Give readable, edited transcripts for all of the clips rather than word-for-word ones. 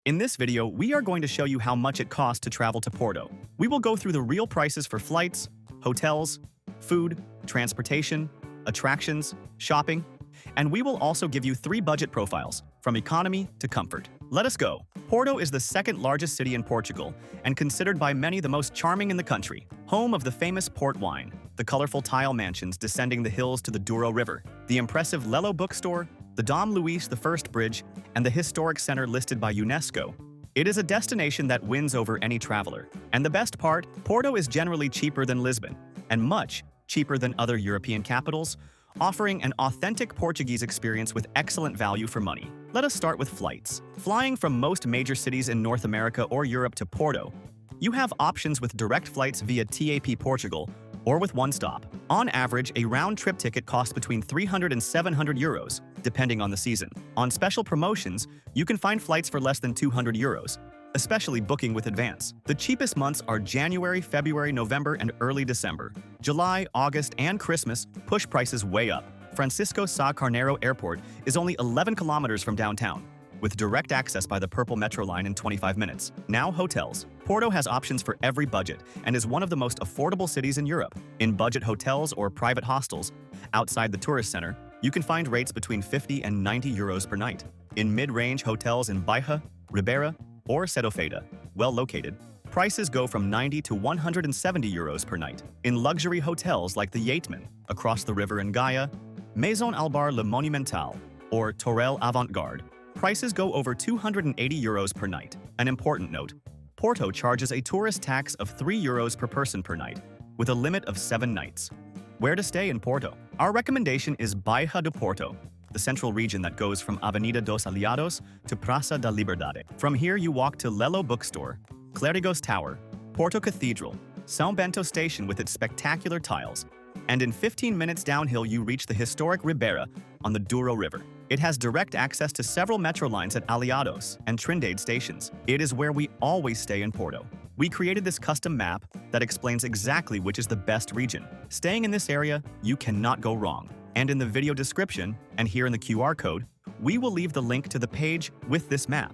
In this video, we are going to show you how much it costs to travel to Porto. We will go through the real prices for flights, hotels, food, transportation, attractions, shopping, and we will also give you 3 budget profiles, from economy to comfort. Let us go. Porto is the second largest city in Portugal and considered by many the most charming in the country. Home of the famous port wine, the colorful tile mansions descending the hills to the Douro River, the impressive Lello bookstore, the Dom Luís I Bridge, and the historic center listed by UNESCO. It is a destination that wins over any traveler. And the best part, Porto is generally cheaper than Lisbon, and much cheaper than other European capitals, offering an authentic Portuguese experience with excellent value for money. Let us start with flights. Flying from most major cities in North America or Europe to Porto, you have options with direct flights via TAP Portugal or with one stop. On average, a round-trip ticket costs between 300 and 700 euros, depending on the season. On special promotions, you can find flights for less than 200 euros, especially booking with advance. The cheapest months are January, February, November, and early December. July, August, and Christmas push prices way up. Francisco Sá Carneiro Airport is only 11 kilometers from downtown, with direct access by the Purple Metro line in 25 minutes. Now hotels. Porto has options for every budget and is one of the most affordable cities in Europe. In budget hotels or private hostels, outside the tourist center, you can find rates between 50 and 90 euros per night. In mid-range hotels in Bairro, Ribeira, or Setofeida, well located, prices go from 90 to 170 euros per night. In luxury hotels like the Yateman, across the river in Gaia, Maison Albar Le Monumental, or Torre Avant-Garde, prices go over 280 euros per night. An important note, Porto charges a tourist tax of 3 euros per person per night, with a limit of 7 nights. Where to stay in Porto? Our recommendation is Bairro de Porto, the central region that goes from Avenida dos Aliados to Praça da Liberdade. From here you walk to Lello Bookstore, Clérigos Tower, Porto Cathedral, São Bento Station with its spectacular tiles, and in 15 minutes downhill you reach the historic Ribeira on the Douro River. It has direct access to several metro lines at Aliados and Trindade stations. It is where we always stay in Porto. We created this custom map that explains exactly which is the best region. Staying in this area, you cannot go wrong. And in the video description, and here in the QR code, we will leave the link to the page with this map,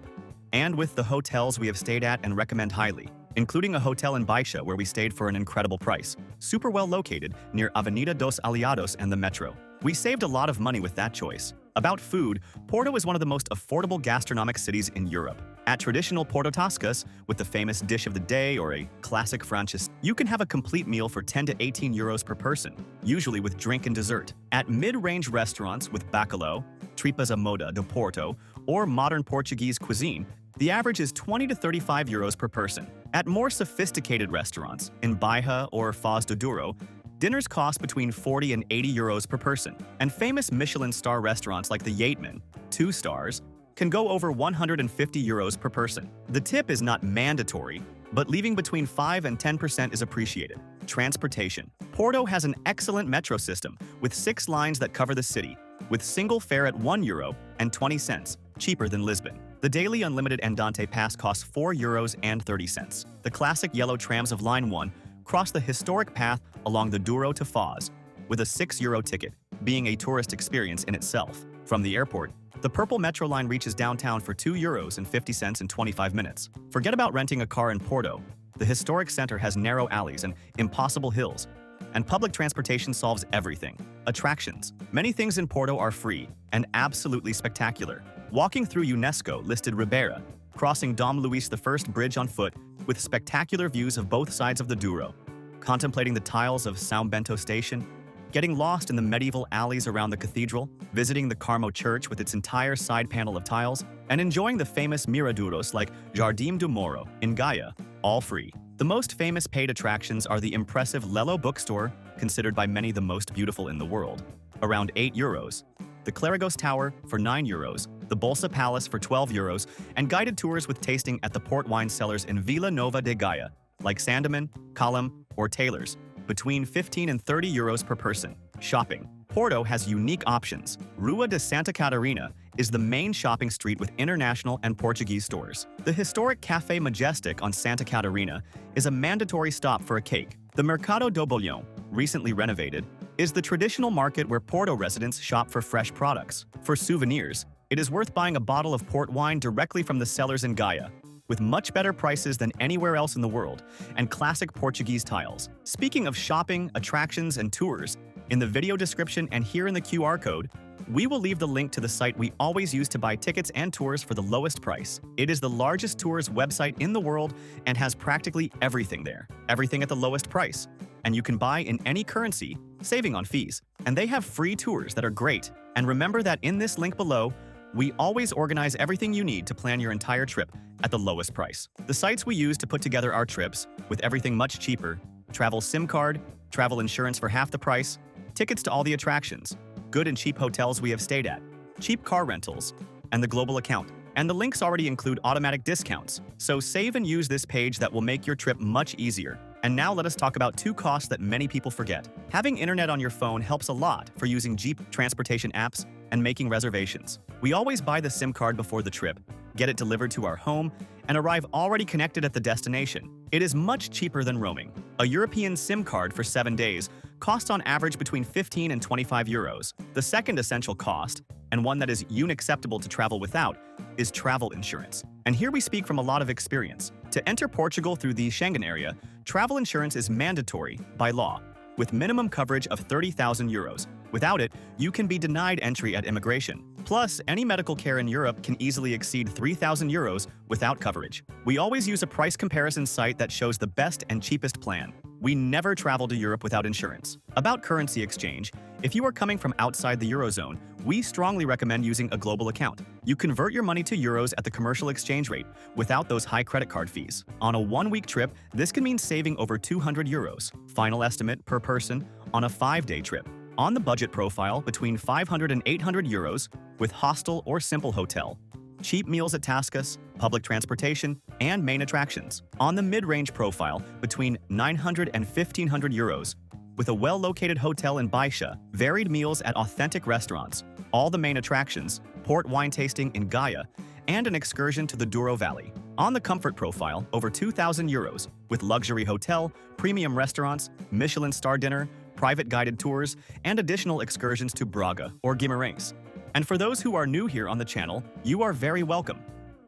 and with the hotels we have stayed at and recommend highly, including a hotel in Baixa where we stayed for an incredible price, super well located near Avenida dos Aliados and the metro. We saved a lot of money with that choice. About food, Porto is one of the most affordable gastronomic cities in Europe. At traditional Porto Tascas, with the famous dish of the day or a classic franchise, you can have a complete meal for 10 to 18 euros per person, usually with drink and dessert. At mid-range restaurants with bacalhau, tripas à moda de Porto, or modern Portuguese cuisine, the average is 20 to 35 euros per person. At more sophisticated restaurants, in Bairro or Foz do Douro, dinners cost between 40 and 80 euros per person, and famous Michelin star restaurants like the Yateman, 2 stars, can go over 150 euros per person. The tip is not mandatory, but leaving between 5 and 10% is appreciated. Transportation. Porto has an excellent metro system with 6 lines that cover the city, with single fare at 1 euro and 20 cents, cheaper than Lisbon. The daily unlimited Andante pass costs 4 euros and 30 cents. The classic yellow trams of Line 1 cross the historic path along the Douro to Foz, with a 6 euro ticket, being a tourist experience in itself. From the airport, the Purple Metro line reaches downtown for 2 euros and 50 cents in 25 minutes. Forget about renting a car in Porto. The historic center has narrow alleys and impossible hills, and public transportation solves everything. Attractions. Many things in Porto are free and absolutely spectacular. Walking through UNESCO-listed Ribeira, crossing Dom Luís I Bridge on foot with spectacular views of both sides of the Douro, contemplating the tiles of São Bento Station, getting lost in the medieval alleys around the cathedral, visiting the Carmo Church with its entire side panel of tiles, and enjoying the famous miradouros like Jardim do Moro in Gaia, all free. The most famous paid attractions are the impressive Lello Bookstore, considered by many the most beautiful in the world, around 8 euros, the Clérigos Tower for 9 euros, the Bolsa Palace for 12 euros, and guided tours with tasting at the port wine cellars in Vila Nova de Gaia, like Sandeman, Column, or Taylor's, between 15 and 30 euros per person. Shopping. Porto has unique options. Rua de Santa Catarina is the main shopping street with international and Portuguese stores. The historic Café Majestic on Santa Catarina is a mandatory stop for a cake. The Mercado do Bolhão, recently renovated, is the traditional market where Porto residents shop for fresh products. For souvenirs, It is worth buying a bottle of port wine directly from the cellars in Gaia, with much better prices than anywhere else in the world, and classic Portuguese tiles. Speaking of shopping, attractions, and tours, in the video description and here in the QR code, we will leave the link to the site we always use to buy tickets and tours for the lowest price. It is the largest tours website in the world and has practically everything there. Everything at the lowest price. And you can buy in any currency, saving on fees. And they have free tours that are great. And remember that in this link below, we always organize everything you need to plan your entire trip at the lowest price. The sites we use to put together our trips, with everything much cheaper, travel SIM card, travel insurance for half the price, tickets to all the attractions, good and cheap hotels we have stayed at, cheap car rentals, and the global account. And the links already include automatic discounts, so save and use this page that will make your trip much easier. And now let us talk about two costs that many people forget. Having internet on your phone helps a lot for using cheap transportation apps and making reservations. We always buy the SIM card before the trip, get it delivered to our home, and arrive already connected at the destination. It is much cheaper than roaming. A European SIM card for 7 days costs on average between 15 and 25 euros. The second essential cost, and one that is unacceptable to travel without, is travel insurance. And here we speak from a lot of experience. To enter Portugal through the Schengen area, travel insurance is mandatory by law, with minimum coverage of 30,000 euros. Without it, you can be denied entry at immigration. Plus, any medical care in Europe can easily exceed 3,000 euros without coverage. We always use a price comparison site that shows the best and cheapest plan. We never travel to Europe without insurance. About currency exchange, if you are coming from outside the Eurozone, we strongly recommend using a global account. You convert your money to euros at the commercial exchange rate without those high credit card fees. On a 1-week trip, this can mean saving over 200 euros. Final estimate per person on a 5-day trip. On the budget profile, between 500 and 800 euros with hostel or simple hotel, cheap meals at Tascas, public transportation, and main attractions. On the mid-range profile, between 900 and 1,500 euros with a well-located hotel in Baixa, varied meals at authentic restaurants, all the main attractions, port wine tasting in Gaia, and an excursion to the Douro Valley. On the comfort profile, over 2,000 euros with luxury hotel, premium restaurants, Michelin star dinner, private guided tours, and additional excursions to Braga or Guimarães. And for those who are new here on the channel, you are very welcome.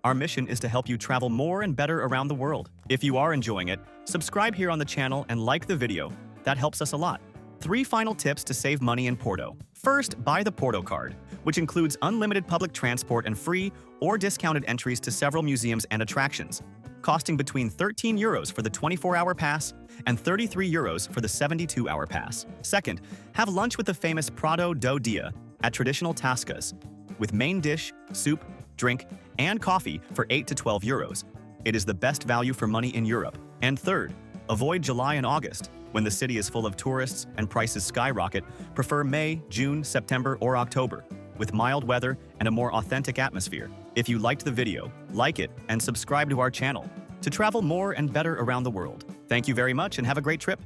Our mission is to help you travel more and better around the world. If you are enjoying it, subscribe here on the channel and like the video. That helps us a lot. 3 final tips to save money in Porto. First, buy the Porto card, which includes unlimited public transport and free or discounted entries to several museums and attractions, costing between 13 euros for the 24-hour pass and 33 euros for the 72-hour pass. Second, have lunch with the famous Prato do Dia at traditional Tascas, with main dish, soup, drink, and coffee for 8 to 12 euros. It is the best value for money in Europe. And third, avoid July and August, when the city is full of tourists and prices skyrocket. Prefer May, June, September, or October, with mild weather and a more authentic atmosphere. If you liked the video, like it and subscribe to our channel to travel more and better around the world. Thank you very much and have a great trip.